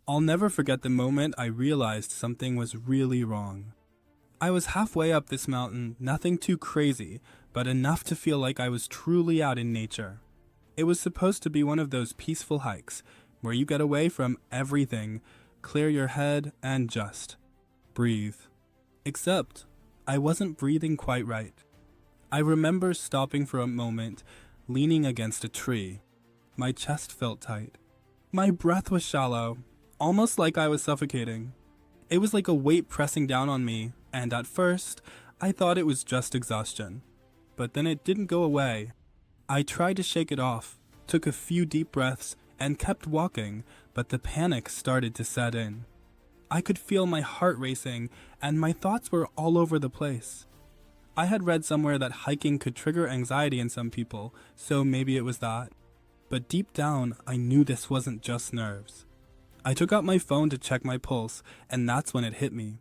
I'll never forget the moment I realized something was really wrong. I was halfway up this mountain, nothing too crazy, but enough to feel like I was truly out in nature. It was supposed to be one of those peaceful hikes where you get away from everything, clear your head, and just breathe. Except, I wasn't breathing quite right. I remember stopping for a moment, leaning against a tree. My chest felt tight. My breath was shallow, almost like I was suffocating. It was like a weight pressing down on me, and at first, I thought it was just exhaustion. But then it didn't go away. I tried to shake it off, took a few deep breaths, and kept walking, but the panic started to set in. I could feel my heart racing, and my thoughts were all over the place. I had read somewhere that hiking could trigger anxiety in some people, so maybe it was that. But deep down, I knew this wasn't just nerves. I took out my phone to check my pulse, and that's when it hit me.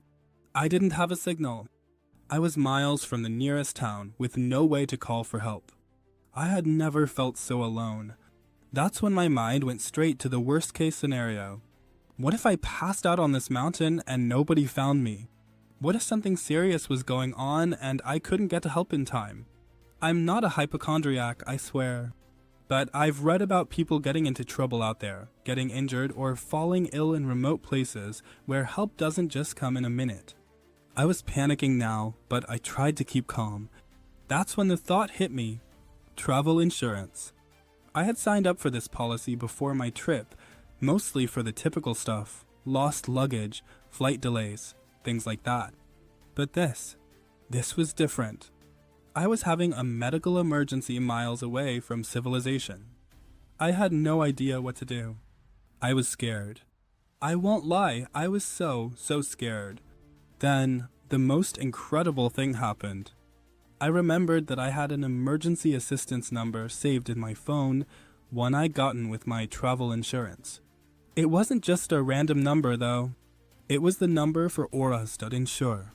I didn't have a signal. I was miles from the nearest town with no way to call for help. I had never felt so alone. That's when my mind went straight to the worst case scenario. What if I passed out on this mountain and nobody found me? What if something serious was going on and I couldn't get to help in time? I'm not a hypochondriac, I swear. But I've read about people getting into trouble out there, getting injured, or falling ill in remote places where help doesn't just come in a minute. I was panicking now, but I tried to keep calm. That's when the thought hit me. Travel insurance. I had signed up for this policy before my trip, mostly for the typical stuff, lost luggage, flight delays, things like that. But this was different. I was having a medical emergency miles away from civilization. I had no idea what to do. I was scared. I won't lie, I was so scared. Then, the most incredible thing happened. I remembered that I had an emergency assistance number saved in my phone, one I'd gotten with my travel insurance. It wasn't just a random number though. It was the number for Insure.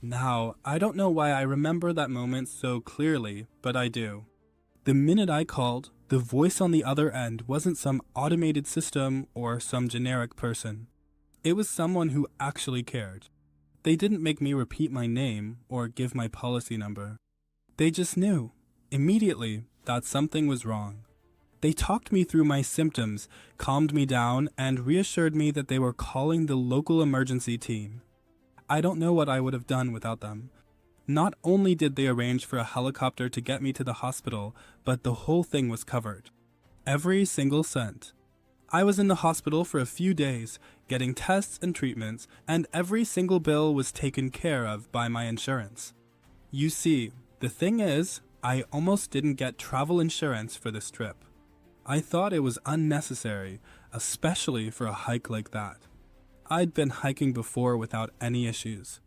Now, I don't know why I remember that moment so clearly, but I do. The minute I called, the voice on the other end wasn't some automated system or some generic person. It was someone who actually cared. They didn't make me repeat my name or give my policy number. They just knew, immediately, that something was wrong. They talked me through my symptoms, calmed me down, and reassured me that they were calling the local emergency team. I don't know what I would have done without them. Not only did they arrange for a helicopter to get me to the hospital, but the whole thing was covered. Every single cent. I was in the hospital for a few days, getting tests and treatments, and every single bill was taken care of by my insurance. You see, the thing is, I almost didn't get travel insurance for this trip. I thought it was unnecessary, especially for a hike like that. I'd been hiking before without any issues.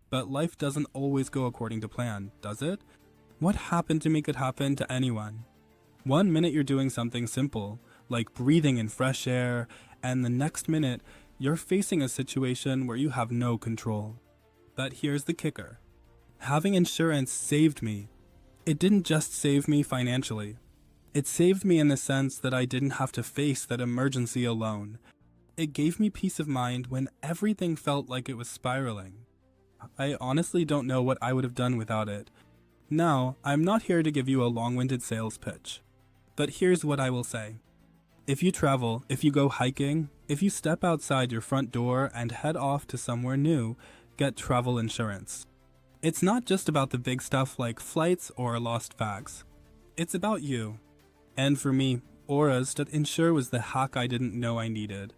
But life doesn't always go according to plan, does it? What happened to make it happen to anyone? One minute you're doing something simple, like breathing in fresh air, and the next minute you're facing a situation where you have no control. But here's the kicker. Having insurance saved me. It didn't just save me financially. It saved me in the sense that I didn't have to face that emergency alone. It gave me peace of mind when everything felt like it was spiraling. I honestly don't know what I would have done without it. Now, I'm not here to give you a long-winded sales pitch. But here's what I will say. If you travel, if you go hiking, if you step outside your front door and head off to somewhere new, get travel insurance. It's not just about the big stuff like flights or lost bags. It's about you. And for me, Insure was the hack I didn't know I needed.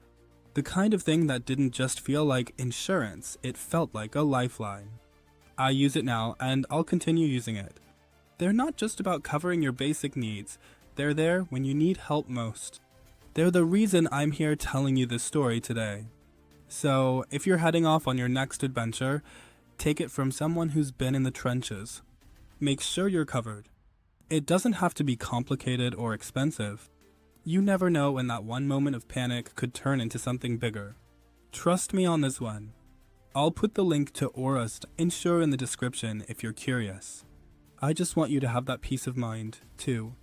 The kind of thing that didn't just feel like insurance, it felt like a lifeline. I use it now, and I'll continue using it. They're not just about covering your basic needs, they're there when you need help most. They're the reason I'm here telling you this story today. So, if you're heading off on your next adventure, take it from someone who's been in the trenches. Make sure you're covered. It doesn't have to be complicated or expensive. You never know when that one moment of panic could turn into something bigger. Trust me on this one. I'll put the link to Insure in the description if you're curious. I just want you to have that peace of mind, too.